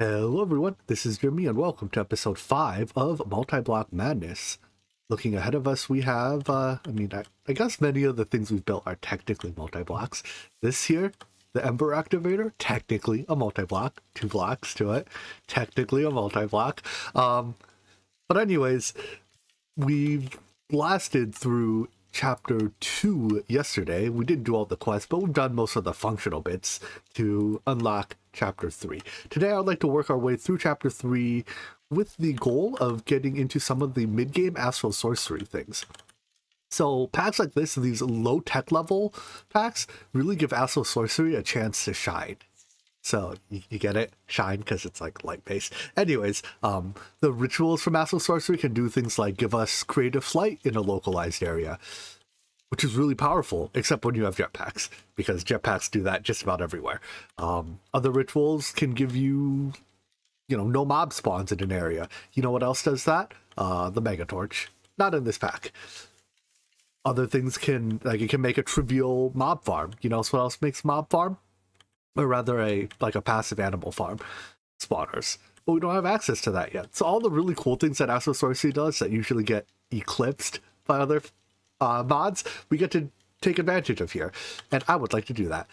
Hello everyone, this is Jeremy and welcome to episode 5 of Multiblock Madness. Looking ahead of us we have, I guess many of the things we've built are technically multi-blocks. This here, the Ember Activator, technically a multi-block, 2 blocks to it, technically a multi-block. But anyways, we've blasted through Chapter 2 yesterday. We didn't do all the quests, but we've done most of the functional bits to unlock Chapter 3. Today I'd like to work our way through Chapter 3 with the goal of getting into some of the mid-game astral sorcery things. So packs like this, these low-tech level packs, really give astral sorcery a chance to shine. So you get it? Shine, because it's like light-based. Anyways, the rituals from astral sorcery can do things like give us creative flight in a localized area, which is really powerful, except when you have jetpacks, because jetpacks do that just about everywhere. Other rituals can give you, no mob spawns in an area. You know what else does that? The Mega Torch. Not in this pack. Other things can, it can make a trivial mob farm. You know what else makes mob farm? Or rather a passive animal farm. Spawners. But we don't have access to that yet. So all the really cool things that astral sorcery does that usually get eclipsed by other mods, we get to take advantage of here, and I would like to do that.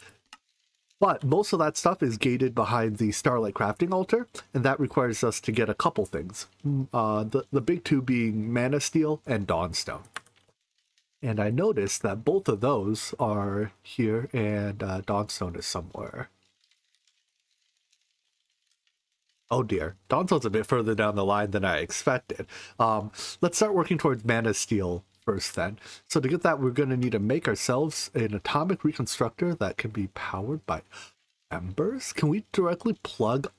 But most of that stuff is gated behind the Starlight crafting altar, and that requires us to get a couple things. The big two being Mana Steel and Dawnstone. And I noticed that both of those are here, and Dawnstone is somewhere. Oh dear, Dawnstone's a bit further down the line than I expected. Let's start working towards Mana Steel first then. So to get that, we're going to need to make ourselves an atomic reconstructor that can be powered by embers. Can we directly plug?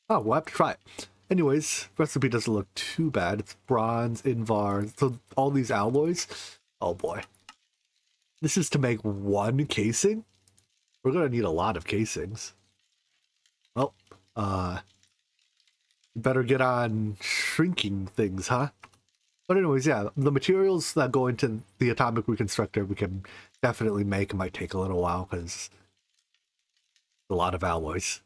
Oh, we'll have to try it. Anyways, recipe doesn't look too bad. It's bronze, invar, so all these alloys. Oh boy. This is to make one casing? We're going to need a lot of casings. Well, better get on shrinking things, huh? But anyways, yeah, the materials that go into the atomic reconstructor we can definitely make. It might take a little while because a lot of alloys.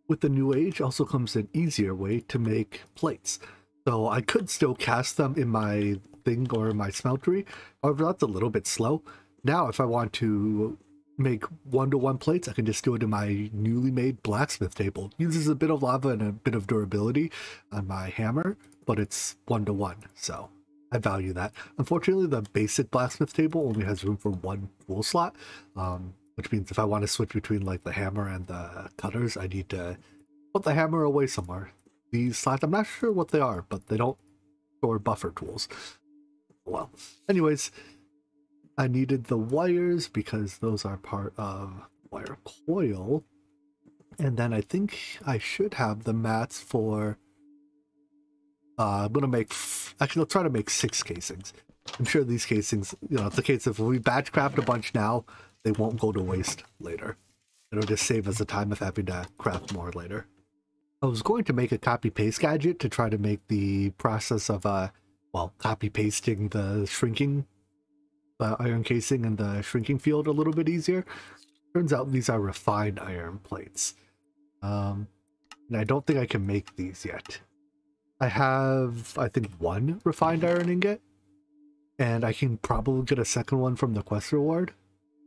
With the new age also comes an easier way to make plates. So I could still cast them in my thing or in my smeltery. However, that's a little bit slow. Now, if I want to make one-to-one plates, I can just do it in my newly made blacksmith table. Uses a bit of lava and a bit of durability on my hammer, but it's one-to-one, so I value that. Unfortunately, the basic blacksmith table only has room for one tool slot, which means if I want to switch between the hammer and the cutters, I need to put the hammer away somewhere. These slots, I'm not sure what they are, but they don't store buffer tools. Well, anyways, I needed the wires because those are part of wire coil. And then I think I should have the mats for... I'm going to make... Actually, let's try to make 6 casings. I'm sure these casings, it's a case of if we batch craft a bunch now, they won't go to waste later. It'll just save us the time of having to craft more later. I was going to make a copy-paste gadget to try to make the process of, copy-pasting the shrinking iron casing and the shrinking field a little bit easier. Turns out these are refined iron plates. And I don't think I can make these yet. I have, I think, 1 refined iron ingot. And I can probably get a second one from the quest reward.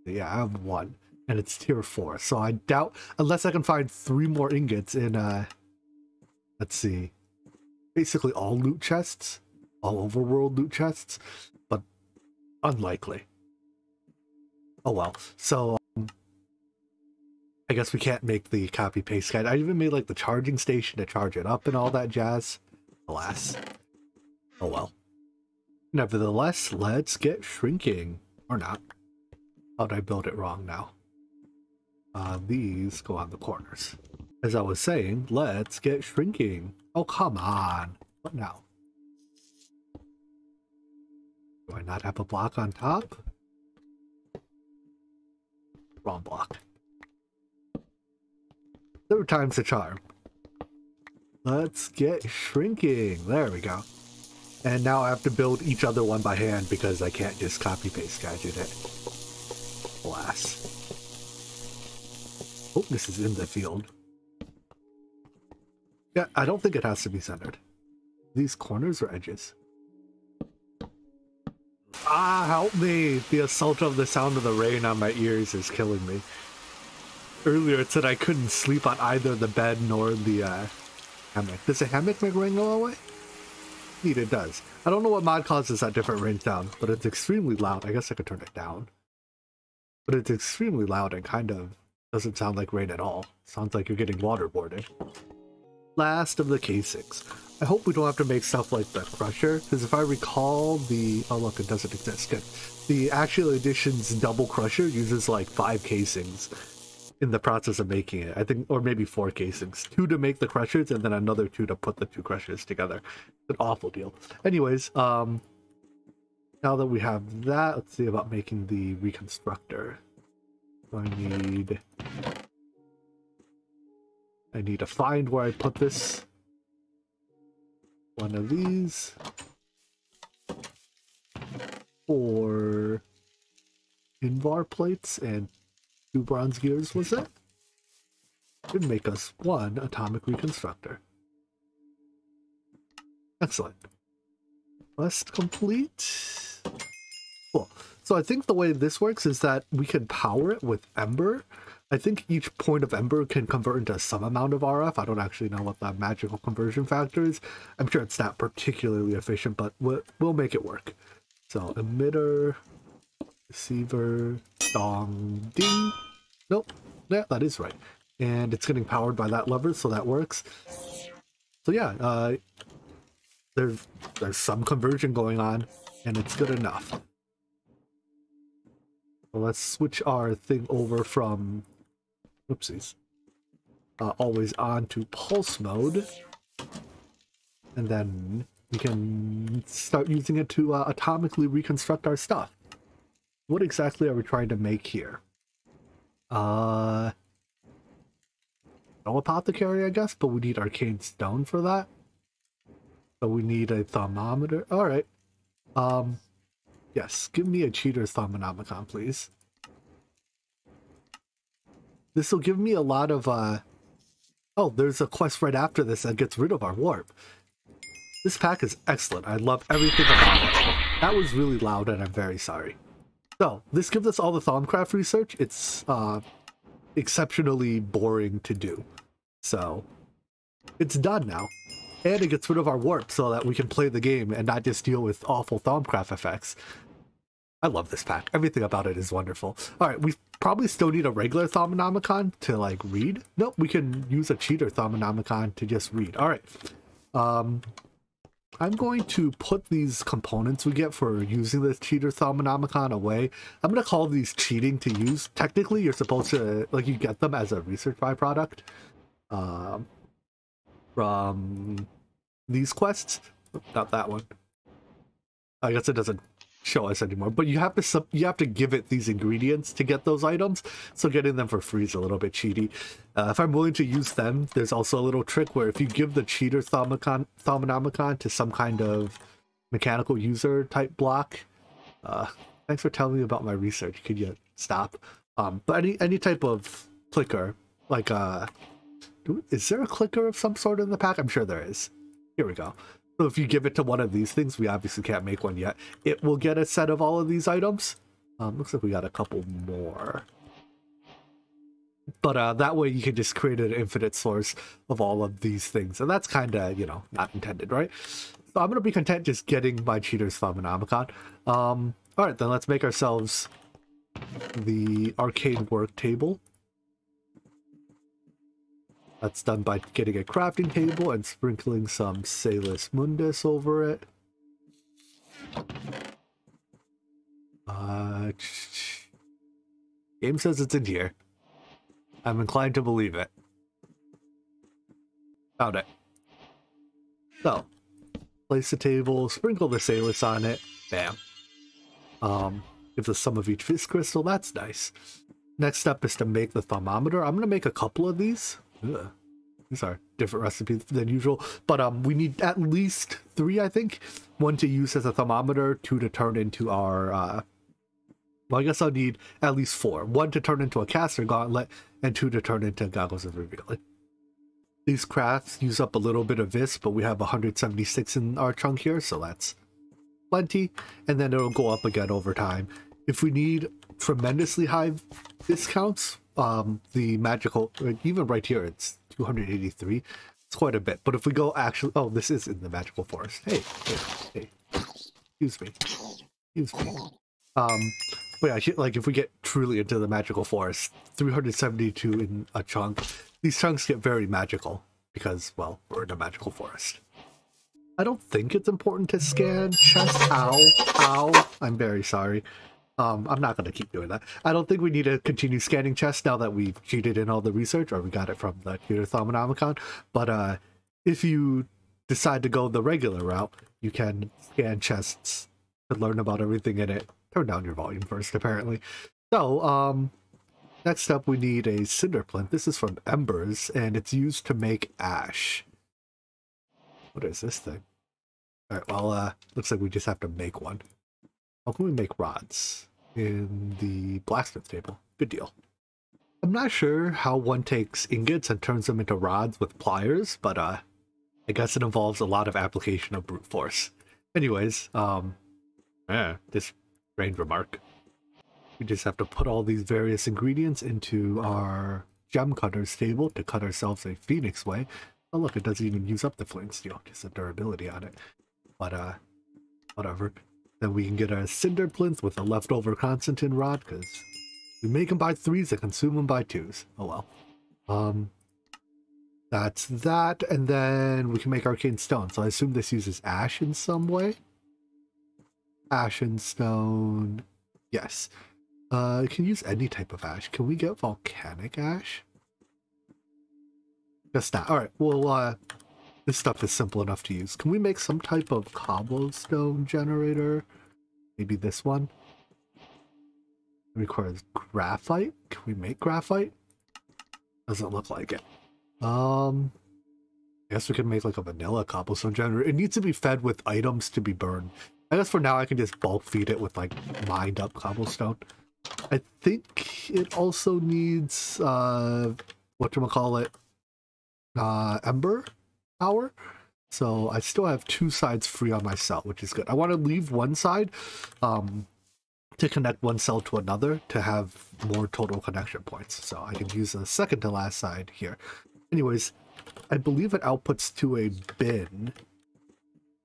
Yeah, I have 1, and it's tier 4. So I doubt, unless I can find 3 more ingots in, let's see, basically all loot chests, all overworld loot chests, but unlikely. Oh well. So I guess we can't make the copy paste guide. I even made the charging station to charge it up and all that jazz. Alas. Oh well. Nevertheless, let's get shrinking. Or not. How'd I build it wrong now? These go on the corners. As I was saying, let's get shrinking. Oh, come on. What now? Do I not have a block on top? Wrong block. 3rd time's the charm. Let's get shrinking. There we go. And now I have to build each other one by hand because I can't just copy-paste gadget it. Alas. Oh, this is in the field. Yeah, I don't think it has to be centered. These corners or edges? Ah, help me! The assault of the sound of the rain on my ears is killing me. Earlier it said I couldn't sleep on either the bed nor the hammock. Does the hammock make rain go away? Indeed, it does. I don't know what mod causes that different rain sound, but it's extremely loud. I guess I could turn it down. But it's extremely loud and kind of doesn't sound like rain at all. Sounds like you're getting waterboarded. Last of the casings. I hope we don't have to make stuff like the Crusher, because if I recall the... Oh look, it doesn't exist. Good. The Actual Edition's double Crusher uses like 5 casings in the process of making it. I think, or maybe 4 casings. 2 to make the Crushers, and then another 2 to put the 2 Crushers together. It's an awful deal. Anyways, now that we have that, let's see about making the Reconstructor. I need to find where I put this. One of these. 4 Invar plates and 2 bronze gears, was it? Should make us 1 atomic reconstructor. Excellent. Quest complete. Cool. So I think the way this works is that we can power it with Ember. I think each point of Ember can convert into some amount of RF. I don't actually know what that magical conversion factor is. I'm sure it's not particularly efficient, but we'll make it work. So emitter, receiver, dong, ding. Nope, yeah, that is right. And it's getting powered by that lever, so that works. So yeah, there's some conversion going on, and it's good enough. So let's switch our thing over from... Oopsies. Always on to pulse mode. And then we can start using it to atomically reconstruct our stuff. What exactly are we trying to make here? No apothecary, I guess, but we need arcane stone for that. So we need a thermometer. Alright. Yes, give me a cheater's thermonomicon, please. This will give me a lot of, Oh, there's a quest right after this that gets rid of our warp. This pack is excellent. I love everything about it. That was really loud, and I'm very sorry. So, this gives us all the Thaumcraft research. It's, exceptionally boring to do. So, it's done now. And it gets rid of our warp so that we can play the game and not just deal with awful Thaumcraft effects. I love this pack. Everything about it is wonderful. Alright, we probably still need a regular Thermonomicon to, like, read. Nope, we can use a cheater Thermonomicon to just read. Alright. I'm going to put these components we get for using this cheater Thermonomicon away. I'm going to call these cheating to use. Technically, you're supposed to, like, you get them as a research byproduct. From these quests. Not that one. I guess it doesn't show us anymore, but you have to give it these ingredients to get those items, so getting them for free is a little bit cheaty. If I'm willing to use them, there's also a little trick where if you give the cheater Thermonomicon to some kind of mechanical user type block, thanks for telling me about my research, could you stop? But any type of clicker, like is there a clicker of some sort in the pack? I'm sure there is. Here we go. So if you give it to one of these things, we obviously can't make one yet, it will get a set of all of these items. Looks like we got a couple more. But that way you can just create an infinite source of all of these things. And that's kind of, you know, not intended, right? So I'm going to be content just getting my cheater's Thermonomicon. Alright, then let's make ourselves the arcane work table. That's done by getting a crafting table and sprinkling some Salus Mundus over it. Game says it's in here. I'm inclined to believe it. Found it. So, place the table, sprinkle the Salus on it. Bam. Gives us some of each Fizz Crystal. That's nice. Next step is to make the thermometer. I'm going to make a couple of these. Ugh. These are different recipes than usual, but we need at least 3, I think. 1 to use as a thermometer, 2 to turn into our well, I guess I'll need at least 4. 1 to turn into a caster gauntlet, and 2 to turn into goggles of revealing. These crafts use up a little bit of this, but we have 176 in our chunk here, so that's plenty. And then it'll go up again over time. If we need tremendously high discounts, the magical, even right here, it's 283. It's quite a bit. But if we go actually, oh, this is in the magical forest. Hey, excuse me. But yeah, like if we get truly into the magical forest, 372 in a chunk. These chunks get very magical because, well, we're in a magical forest. I don't think it's important to scan chests. Ow. I'm very sorry. I'm not going to keep doing that. I don't think we need to continue scanning chests now that we've cheated in all the research, or we got it from the Thermometer. But if you decide to go the regular route, you can scan chests to learn about everything in it. Turn down your volume first, apparently. So, next up, we need a Cinderplant. This is from Embers, and it's used to make ash. What is this thing? Alright, well, looks like we just have to make one. How can we make rods? In the blacksmith table. Good deal. I'm not sure how one takes ingots and turns them into rods with pliers, but, I guess it involves a lot of application of brute force. Anyways, this strange remark. We just have to put all these various ingredients into our gem cutters table to cut ourselves a phoenix way. Oh look, it doesn't even use up the flint steel, just a durability on it. But whatever. Then we can get a Cinderplant with a leftover Constantin rod, because we make them by 3s and consume them by 2s. Oh well. That's that, and then we can make Arcane Stones. So I assume this uses ash in some way. Ashen stone. Yes. It can use any type of ash. Can we get volcanic ash? Guess not. Alright, well, this stuff is simple enough to use. Can we make some type of cobblestone generator? Maybe this one? It requires graphite? Can we make graphite? Doesn't look like it. I guess we can make like a vanilla cobblestone generator. It needs to be fed with items to be burned. I guess for now I can just bulk feed it with like mined up cobblestone. I think it also needs whatchamacallit, ember power. So I still have 2 sides free on my cell, which is good. I want to leave one side to connect one cell to another to have more total connection points. So I can use the second to last side here. Anyways, I believe it outputs to a bin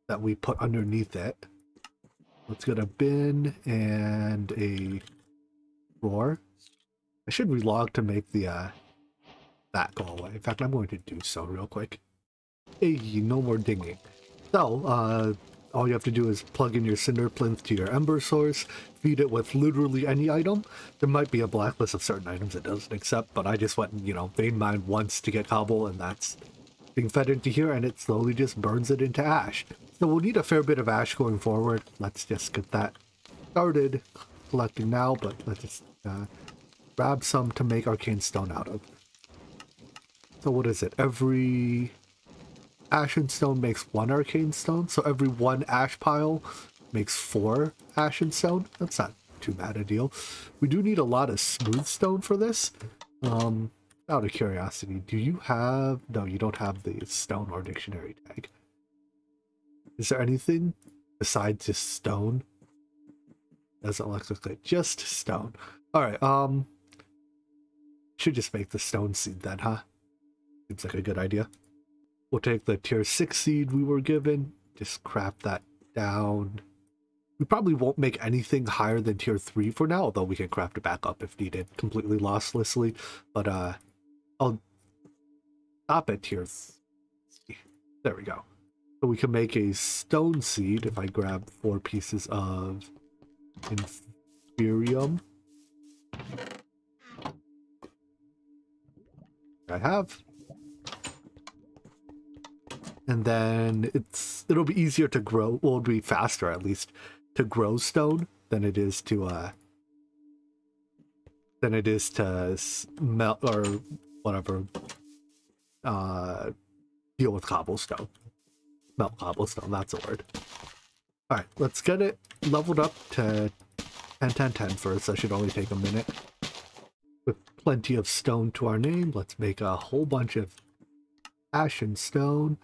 that we put underneath it. Let's get a bin and a drawer. I should relog to make the that go away. In fact, I'm going to do so real quick. Hey, no more dinging. So, all you have to do is plug in your Cinderplant to your Ember source, feed it with literally any item. There might be a blacklist of certain items it doesn't accept, but I just went and, you know, vein mined once to get cobble, and that's being fed into here, and it slowly just burns it into ash. So we'll need a fair bit of ash going forward. Let's just get that started collecting now, but let's just grab some to make Arcane Stone out of. So what is it? Every Ashen Stone makes 1 Arcane Stone, so every 1 ash pile makes 4 Ashen Stone. That's not too bad a deal. We do need a lot of smooth stone for this. Out of curiosity, do you have... No, you don't have the stone or dictionary tag. Is there anything besides just stone? Doesn't look like just stone. Alright, should just make the stone seed then, huh? Seems like a good idea. We'll take the tier 6 seed we were given, just craft that down. We probably won't make anything higher than tier 3 for now, although we can craft it back up if needed, completely losslessly. But I'll stop at tier 3. There we go. So we can make a stone seed if I grab 4 pieces of Inferium. I have. And then it'll be easier to grow, well, it'll be faster at least to grow stone than it is to melt or whatever, deal with cobblestone. Melt cobblestone, that's a word. Alright, let's get it leveled up to 10 first. That should only take a minute. With plenty of stone to our name, let's make a whole bunch of Ashen Stone.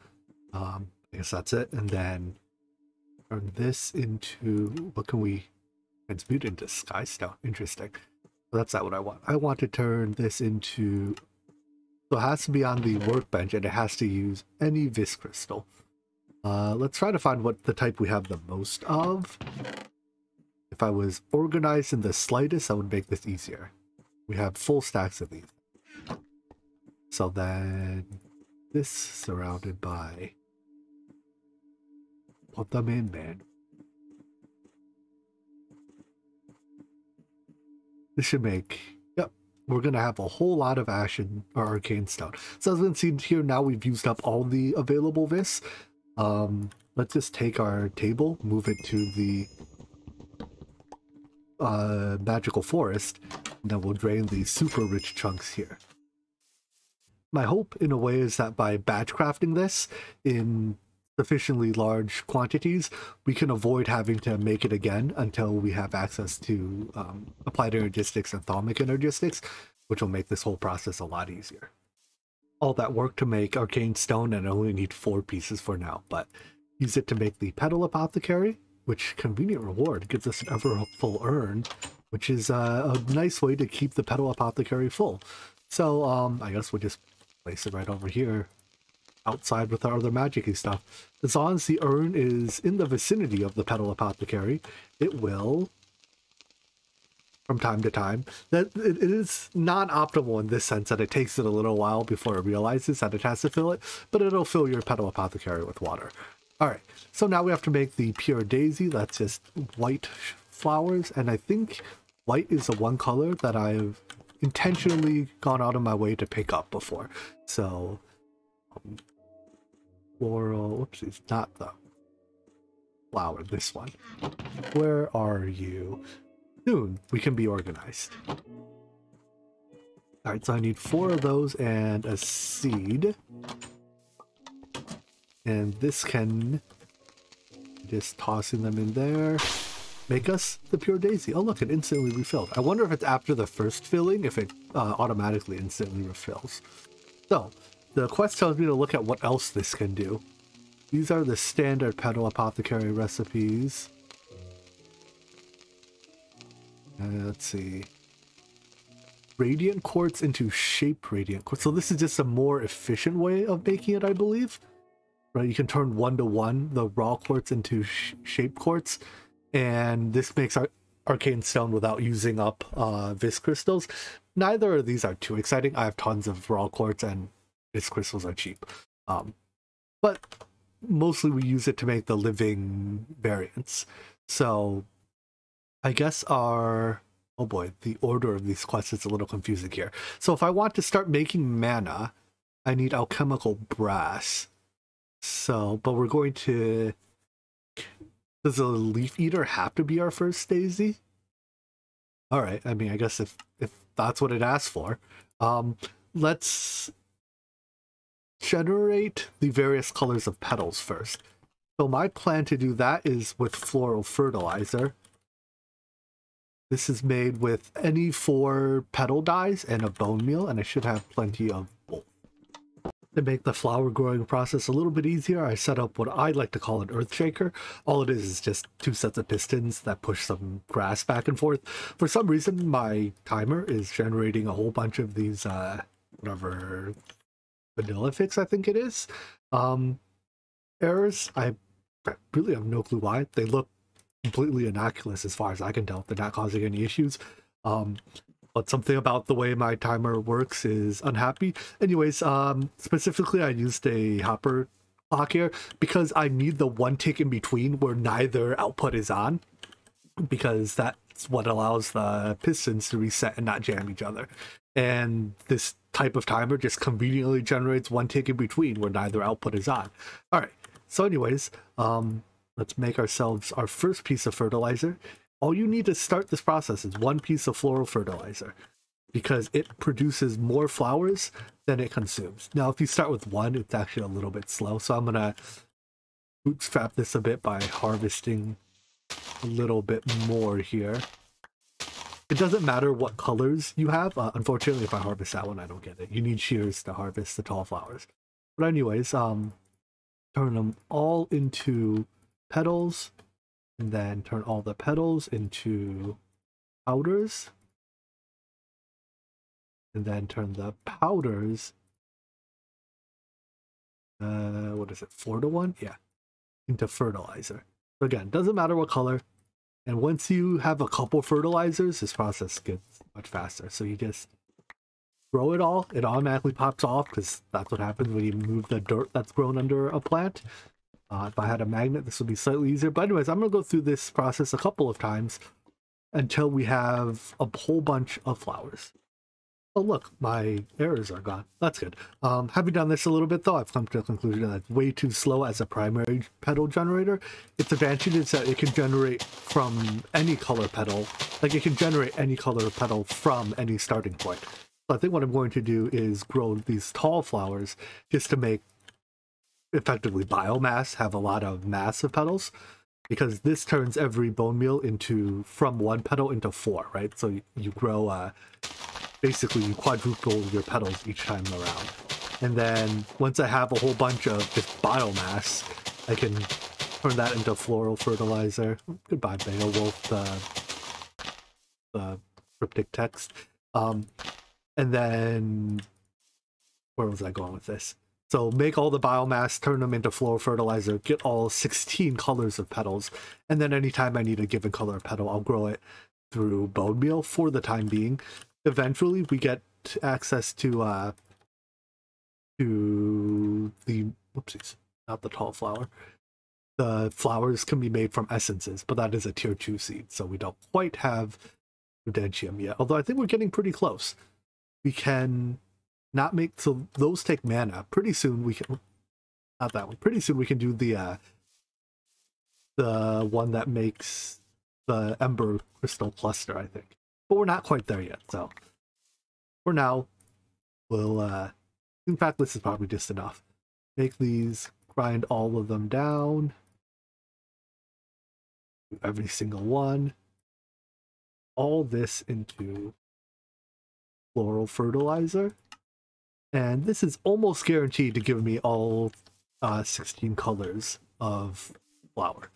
I guess that's it. And then turn this into, what can we transmute into? Sky Stone. Interesting. So that's not what I want. I want to turn this into, so it has to be on the workbench and it has to use any Vis crystal. Let's try to find what the type we have the most of. If I was organized in the slightest, I would make this easier. We have full stacks of these. So then this surrounded by, put them in, man. This should make, yep, we're going to have a whole lot of Ashen or Arcane Stone. So as we can see here, now we've used up all the available Vis. Let's just take our table, move it to the magical forest, and then we'll drain the super rich chunks here. My hope, in a way, is that by batch crafting this in sufficiently large quantities, we can avoid having to make it again until we have access to applied energistics and thalmic energistics, which will make this whole process a lot easier. All that work to make Arcane Stone, and I only need 4 pieces for now, but use it to make the Petal Apothecary, which, convenient reward, gives us an ever full urn, which is a nice way to keep the Petal Apothecary full. So I guess we'll just place it right over here outside with our other magic-y stuff. As long as the urn is in the vicinity of the Petal Apothecary, it will, from time to time, that it is non-optimal in this sense that it takes it a little while before it realizes that it has to fill it, but it'll fill your Petal Apothecary with water. Alright, so now we have to make the pure daisy. That's just white flowers, and I think white is the one color that I've intentionally gone out of my way to pick up before. So floral, oopsies, not the flower, this one. Where are you? Soon we can be organized. Alright, so I need 4 of those and a seed. And this can, just tossing them in there, make us the pure daisy. Oh look, it instantly refilled. I wonder if it's after the first filling, if it automatically instantly refills. So the quest tells me to look at what else this can do. These are the standard Petal Apothecary recipes. Let's see. Radiant quartz into shape radiant quartz. So this is just a more efficient way of making it, I believe. Right, you can turn 1-to-1 the raw quartz into shape quartz, and this makes our Arcane Stone without using up Vis crystals. Neither of these are too exciting. I have tons of raw quartz, and Vis crystals are cheap. But mostly we use it to make the living variants. So I guess our, oh boy, the order of these quests is a little confusing here. So if I want to start making mana, I need alchemical brass. So, but we're going to, does the leaf eater have to be our first daisy? All right, I mean, I guess if that's what it asks for, let's generate the various colors of petals first. So my plan to do that is with Floral Fertilizer. This is made with any 4 petal dyes and a bone meal, and I should have plenty of both. To make the flower growing process a little bit easier, I set up what I like to call an earth shaker. All it is just 2 sets of pistons that push some grass back and forth. For some reason, my timer is generating a whole bunch of these, whatever, vanilla fix, I think it is. Errors, I really have no clue why. They look completely innocuous as far as I can tell. They're not causing any issues. But something about the way my timer works is unhappy. Anyways, specifically I used a hopper clock here because I need the 1 tick in between where neither output is on, because that's what allows the pistons to reset and not jam each other. And this type of timer just conveniently generates 1 tick in between where neither output is on. All right, so anyways, let's make ourselves our first piece of fertilizer. All you need to start this process is 1 piece of floral fertilizer, because it produces more flowers than it consumes. Now, if you start with 1, it's actually a little bit slow. So I'm going to bootstrap this a bit by harvesting a little bit more here. It doesn't matter what colors you have. Unfortunately, if I harvest that one, I don't get it. You need shears to harvest the tall flowers. But anyways, turn them all into petals, and then turn all the petals into powders, and then turn the powders, what is it, 4-to-1? Yeah, into fertilizer. So again, doesn't matter what color. And once you have a couple fertilizers, this process gets much faster. So you just throw it all, it automatically pops off because that's what happens when you move the dirt that's grown under a plant. If I had a magnet, this would be slightly easier. But anyways, I'm going to go through this process a couple of times until we have a whole bunch of flowers. Oh look, my errors are gone. That's good. Having done this a little bit though, I've come to the conclusion that it's way too slow as a primary petal generator. Its advantage is that it can generate from any color petal. Like it can generate any color petal from any starting point. So I think what I'm going to do is grow these tall flowers just to make effectively biomass, have a lot of mass of petals. Because this turns every bone meal into, from 1 petal into 4, right? So you grow, basically you quadruple your petals each time around. And then once I have a whole bunch of just biomass, I can turn that into Floral Fertilizer. Goodbye, Beowulf, the cryptic text. And then, where was I going with this? So make all the biomass, turn them into Floral Fertilizer, get all 16 colors of petals, and then anytime I need a given color of petal, I'll grow it through bone meal for the time being. Eventually, we get access to the, whoopsies, not the tall flower. The flowers can be made from essences, but that is a tier 2 seed, so we don't quite have Prudentium yet. Although I think we're getting pretty close. We can not make, so those take mana. Pretty soon we can, not that one, pretty soon we can do the one that makes the Ember Crystal Cluster, I think. But we're not quite there yet, so for now, we'll, in fact, this is probably just enough. Make these, grind all of them down. Every single one. All this into Floral Fertilizer. And this is almost guaranteed to give me all 16 colors of flower.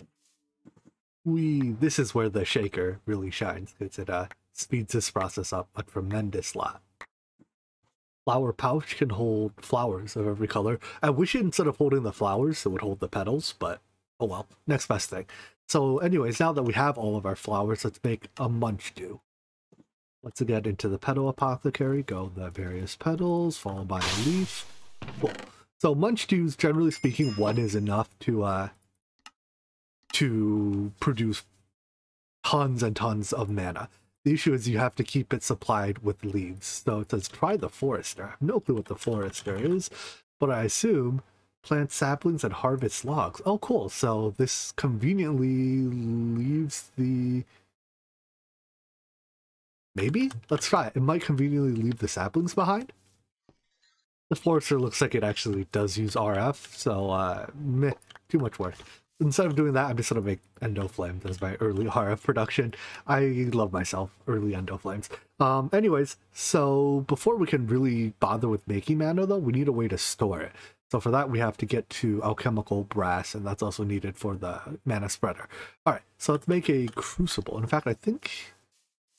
This is where the shaker really shines, because it speeds this process up a tremendous lot. Flower pouch can hold flowers of every color. I wish instead of holding the flowers, it would hold the petals, but oh well, next best thing. So anyways, now that we have all of our flowers, let's make a munch dew. Let's get into the petal apothecary, go the various petals, followed by a leaf. Cool. So munch dews, generally speaking, 1 is enough to produce tons and tons of mana. The issue is you have to keep it supplied with leaves. So it says try the forester. I have no clue what the forester is, but I assume plant saplings and harvest logs. Oh cool, so this conveniently leaves the... Maybe? Let's try it. It might conveniently leave the saplings behind. The forester looks like it actually does use RF, so meh, too much work. Instead of doing that, I'm just going to make endo flames as my early RF production. I love myself, early endo flames. Anyways, so before we can really bother with making mana though, we need a way to store it. So for that, we have to get to alchemical brass, and that's also needed for the mana spreader. All right, so let's make a crucible. In fact, I think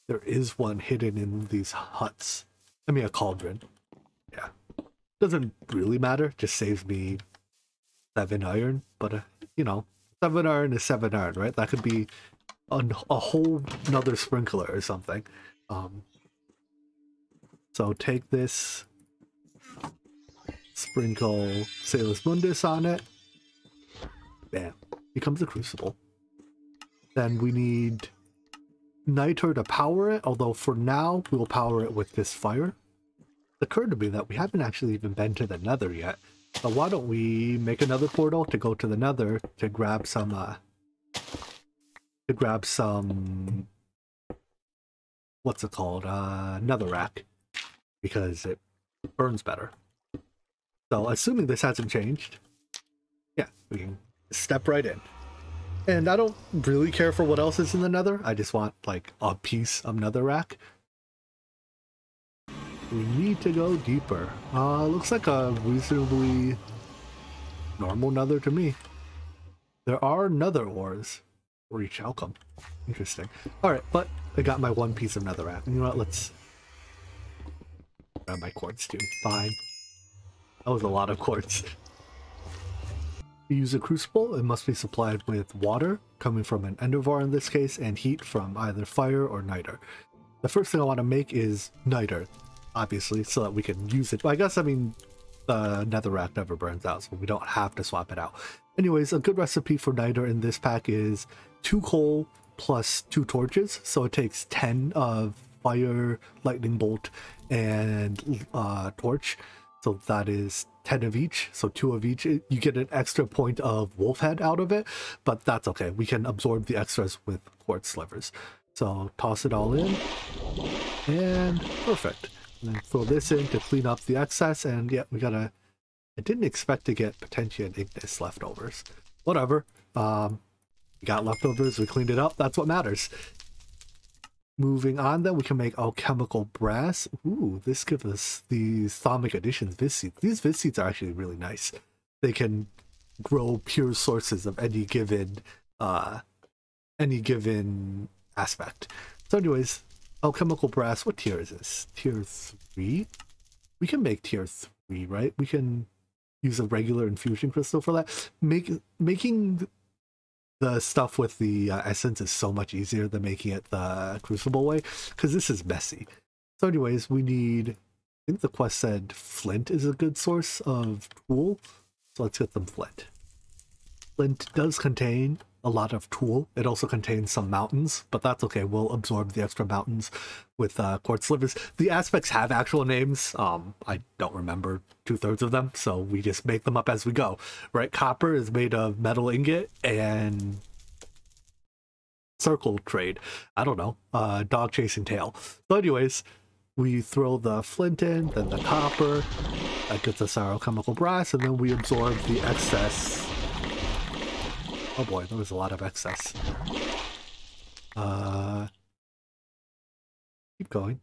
there is one hidden in these huts. I mean, a cauldron. Yeah. Doesn't really matter. Just saves me 7 iron. But, you know, 7 iron is 7 iron, right? That could be a whole another sprinkler or something. So take this, sprinkle Salus Mundus on it. Bam. Becomes a crucible. Then we need niter to power it, although for now we'll power it with this fire. It occurred to me that we haven't actually even been to the nether yet, so why don't we make another portal to go to the nether to grab some what's it called, netherrack, because it burns better. So assuming this hasn't changed, yeah, we can step right in. And I don't really care for what else is in the nether. I just want, like, a piece of netherrack. We need to go deeper. Looks like a reasonably normal nether to me. There are nether ores for each outcome. Interesting. Alright, but I got my one piece of netherrack. You know what, let's grab my quartz too. Fine. That was a lot of quartz. To use a crucible, it must be supplied with water, coming from an endervar in this case, and heat from either fire or niter. The first thing I want to make is niter, obviously, so that we can use it. Well, I guess, I mean, the netherrack never burns out, so we don't have to swap it out. Anyways, a good recipe for niter in this pack is 2 coal plus 2 torches, so it takes 10 of fire, lightning bolt, and torch. So that is 10 of each, so 2 of each. You get an extra point of wolf head out of it, but that's okay. We can absorb the extras with quartz slivers. So toss it all in, and perfect. And then throw this in to clean up the excess, and yeah, we gotta... I didn't expect to get Potentia and Ignis leftovers. Whatever. We got leftovers, we cleaned it up, that's what matters. Moving on, then we can make alchemical brass. Ooh, this gives us these Thaumic Editions vis seeds. These vis seeds are actually really nice. They can grow pure sources of any given aspect. So anyways, alchemical brass, what tier is this? Tier 3? We can make tier 3, right? We can use a regular infusion crystal for that. Making the stuff with the essence is so much easier than making it the crucible way, because this is messy. So anyways, we need, I think the quest said flint is a good source of tool, so let's get them flint. Flint does contain a lot of tool. It also contains some mountains, but that's okay. We'll absorb the extra mountains with quartz slivers. The aspects have actual names. I don't remember 2/3 of them, so we just make them up as we go, right? Copper is made of metal ingot and circle trade. I don't know. Dog chasing tail. So anyways, we throw the flint in, then the copper. That gets us our alchemical brass, and then we absorb the excess. Oh boy, there was a lot of excess. Keep going.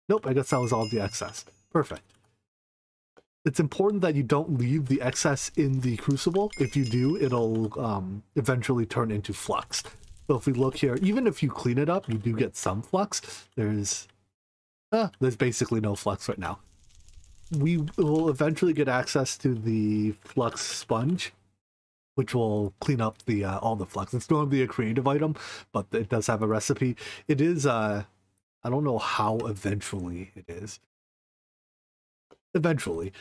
Nope, I guess that was all the excess. Perfect. It's important that you don't leave the excess in the crucible. If you do, it'll eventually turn into flux. So if we look here, even if you clean it up, you do get some flux. There's basically no flux right now. We will eventually get access to the Flux Sponge, which will clean up the all the flux. It's normally a creative item, but it does have a recipe. It is, I don't know how eventually it is. Eventually.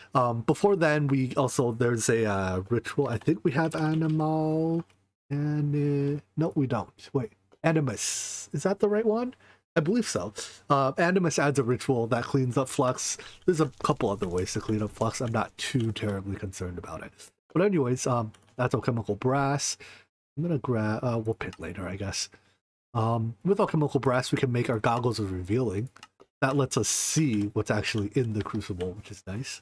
Before then, we also, there's a ritual. I think we have animal, and no, we don't. Wait, animus. Is that the right one? I believe so. Animus adds a ritual that cleans up flux. There's a couple other ways to clean up flux. I'm not too terribly concerned about it. But anyways, that's alchemical brass. I'm gonna grab, we'll pick later, I guess. With alchemical brass, we can make our goggles of revealing. That lets us see what's actually in the crucible, which is nice.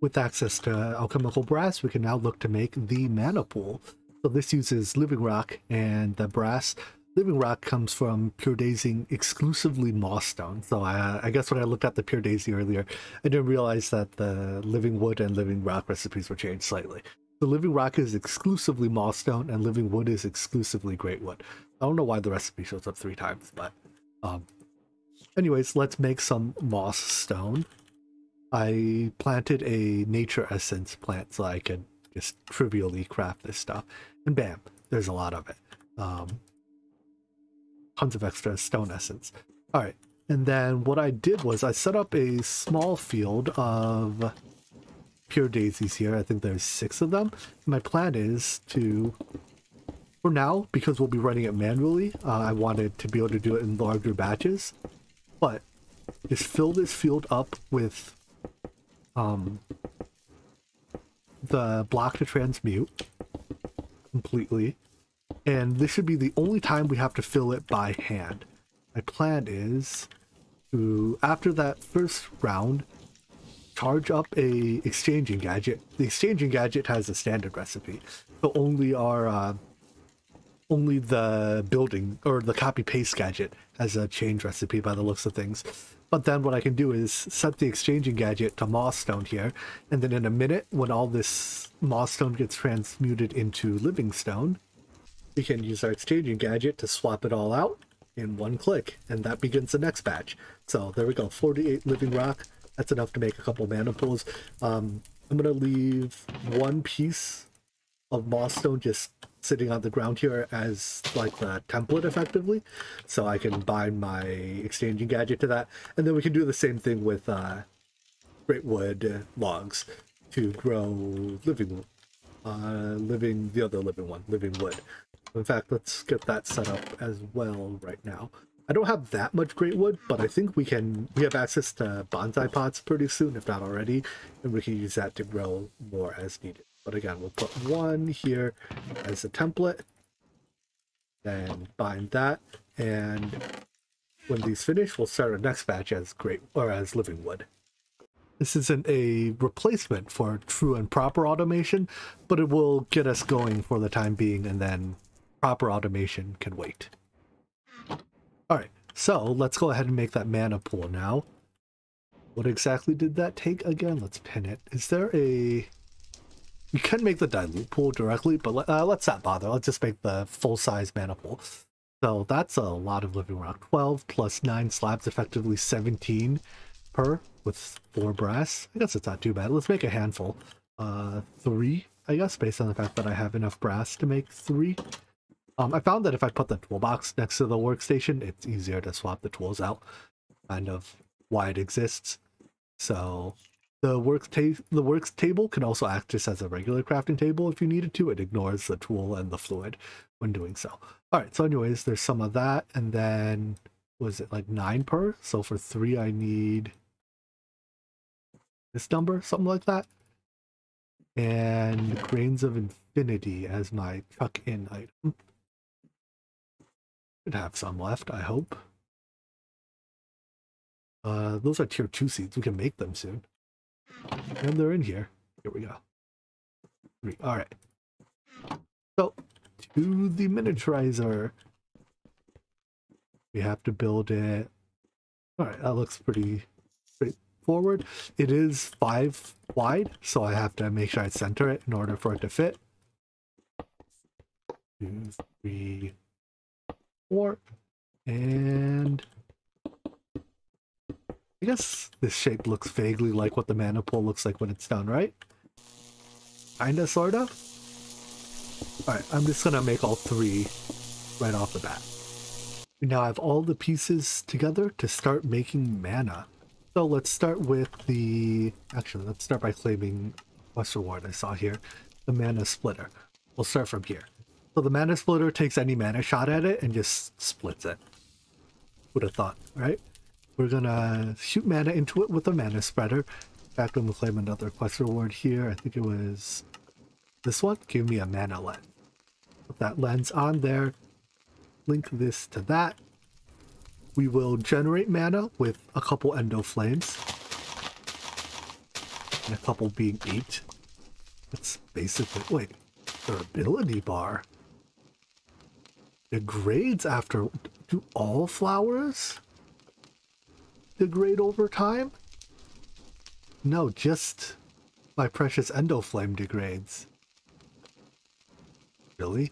With access to alchemical brass, we can now look to make the mana pool. So this uses living rock and the brass. Living rock comes from pure dazing exclusively moss stone. So I guess when I looked at the pure daisy earlier, I didn't realize that the living wood and living rock recipes were changed slightly. The living rock is exclusively moss stone, and living wood is exclusively great wood. I don't know why the recipe shows up 3 times, but anyways, let's make some moss stone. I planted a nature essence plant so I could just trivially craft this stuff, and bam, there's a lot of it. Tons of extra stone essence. All right, and then what I did was I set up a small field of pure daisies here. I think there's 6 of them. My plan is to, for now, because we'll be running it manually, I wanted to be able to do it in larger batches, but just fill this field up with the block to transmute completely, and this should be the only time we have to fill it by hand. My plan is to, after that first round, charge up a exchanging gadget. The exchanging gadget has a standard recipe, so only our only the building or the copy paste gadget has a change recipe by the looks of things. But then what I can do is set the exchanging gadget to moss stone here, and then in a minute, when all this moss stone gets transmuted into living stone, we can use our exchanging gadget to swap it all out in one click, and that begins the next batch. So there we go, 48 living rock. That's enough to make a couple mana pools. I'm gonna leave one piece of moss stone just sitting on the ground here as like the template effectively, so I can bind my exchanging gadget to that, and then we can do the same thing with great wood logs to grow living the other living one, living wood. In fact, let's get that set up as well right now. I don't have that much great wood, but I think we have access to bonsai pots pretty soon, if not already, and we can use that to grow more as needed. But again, we'll put one here as a template, then bind that, and when these finish, we'll start our next batch as as living wood. This isn't a replacement for true and proper automation, but it will get us going for the time being, and then proper automation can wait. Alright, so let's go ahead and make that mana pool now. What exactly did that take again? Let's pin it. Is there a... You can make the dilute pool directly, but let's not bother. Let's just make the full-size mana pool. So that's a lot of living rock. 12 plus 9 slabs, effectively 17 per, with 4 brass. I guess it's not too bad. Let's make a handful. 3, I guess, based on the fact that I have enough brass to make 3. I found that if I put the toolbox next to the workstation, it's easier to swap the tools out. Kind of why it exists. So... The works table can also act just as a regular crafting table if you needed to. It ignores the tool and the fluid when doing so. Alright, so anyways, there's some of that, and then, was it like 9 per? So for 3 I need this number, something like that. And Grains of Infinity as my tuck-in item. Should have some left, I hope. Those are tier 2 seeds. We can make them soon. And they're in here. Here we go. 3. Alright. So, to the Miniaturizer. We have to build it. Alright, that looks pretty straightforward. It is 5 wide, so I have to make sure I center it in order for it to fit. 2, 3, 4. And... I guess this shape looks vaguely like what the mana pool looks like when it's done, right? Kinda, sorta? Alright, I'm just gonna make all 3 right off the bat. We now have all the pieces together to start making mana. So let's start with the... Actually, let's start by claiming quest reward I saw here. The mana splitter. We'll start from here. So the mana splitter takes any mana shot at it and just splits it. Would have thought, right? We're gonna shoot mana into it with a mana spreader. In fact, I'm gonna claim another quest reward here. I think it was this one. Give me a mana lens. Put that lens on there. Link this to that. We will generate mana with a couple endo flames. And a couple being 8. That's basically... Wait. Durability bar. Degrades after... Do all flowers degrade over time? No, just my precious endo flame degrades. Really?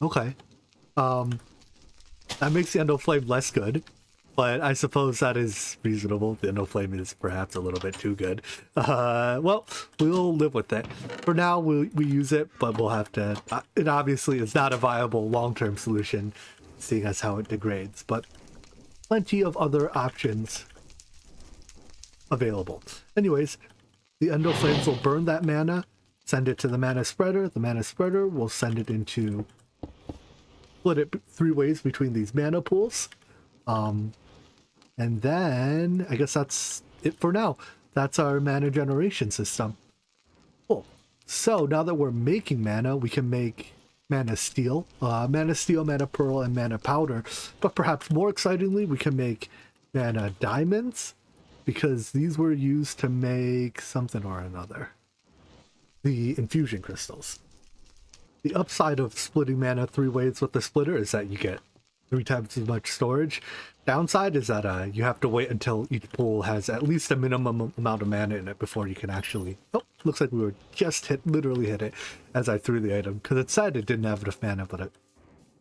Okay. That makes the endo flame less good, but I suppose that is reasonable. The endo flame is perhaps a little bit too good. Well, we'll live with it. For now, we use it, but we'll have to... it obviously is not a viable long-term solution, seeing as how it degrades, but plenty of other options available. Anyways, the endo flames will burn that mana, send it to the mana spreader. The mana spreader will send it into... split it 3 ways between these mana pools. And then I guess that's it for now. That's our mana generation system. Cool. So now that we're making mana, we can make mana steel, mana pearl, and mana powder. But perhaps more excitingly, we can make mana diamonds, because these were used to make something or another. The infusion crystals. The upside of splitting mana 3 ways with the splitter is that you get 3 times as much storage. Downside is that you have to wait until each pool has at least a minimum amount of mana in it before you can actually... Oh, looks like we were just literally hit it as I threw the item, because it said it didn't have enough mana, but it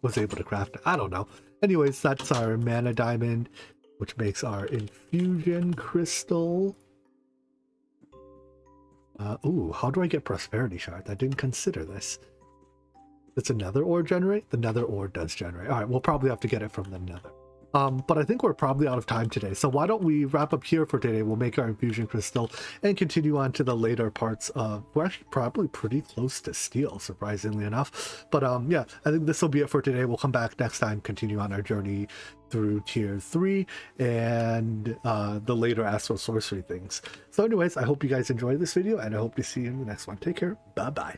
was able to craft it. I don't know. Anyways, that's our mana diamond, which makes our Infusion Crystal. Ooh, how do I get prosperity shards? I didn't consider this. Does another ore generate? The nether ore does generate. All right, we'll probably have to get it from the nether. But I think we're probably out of time today. So why don't we wrap up here for today? We'll make our Infusion Crystal and continue on to the later parts of... We're actually probably pretty close to steel, surprisingly enough. But yeah, I think this will be it for today. We'll come back next time, continue on our journey through tier 3 and the later astral sorcery things. So anyways, I hope you guys enjoyed this video, and I hope to see you in the next one. Take care. Bye-bye.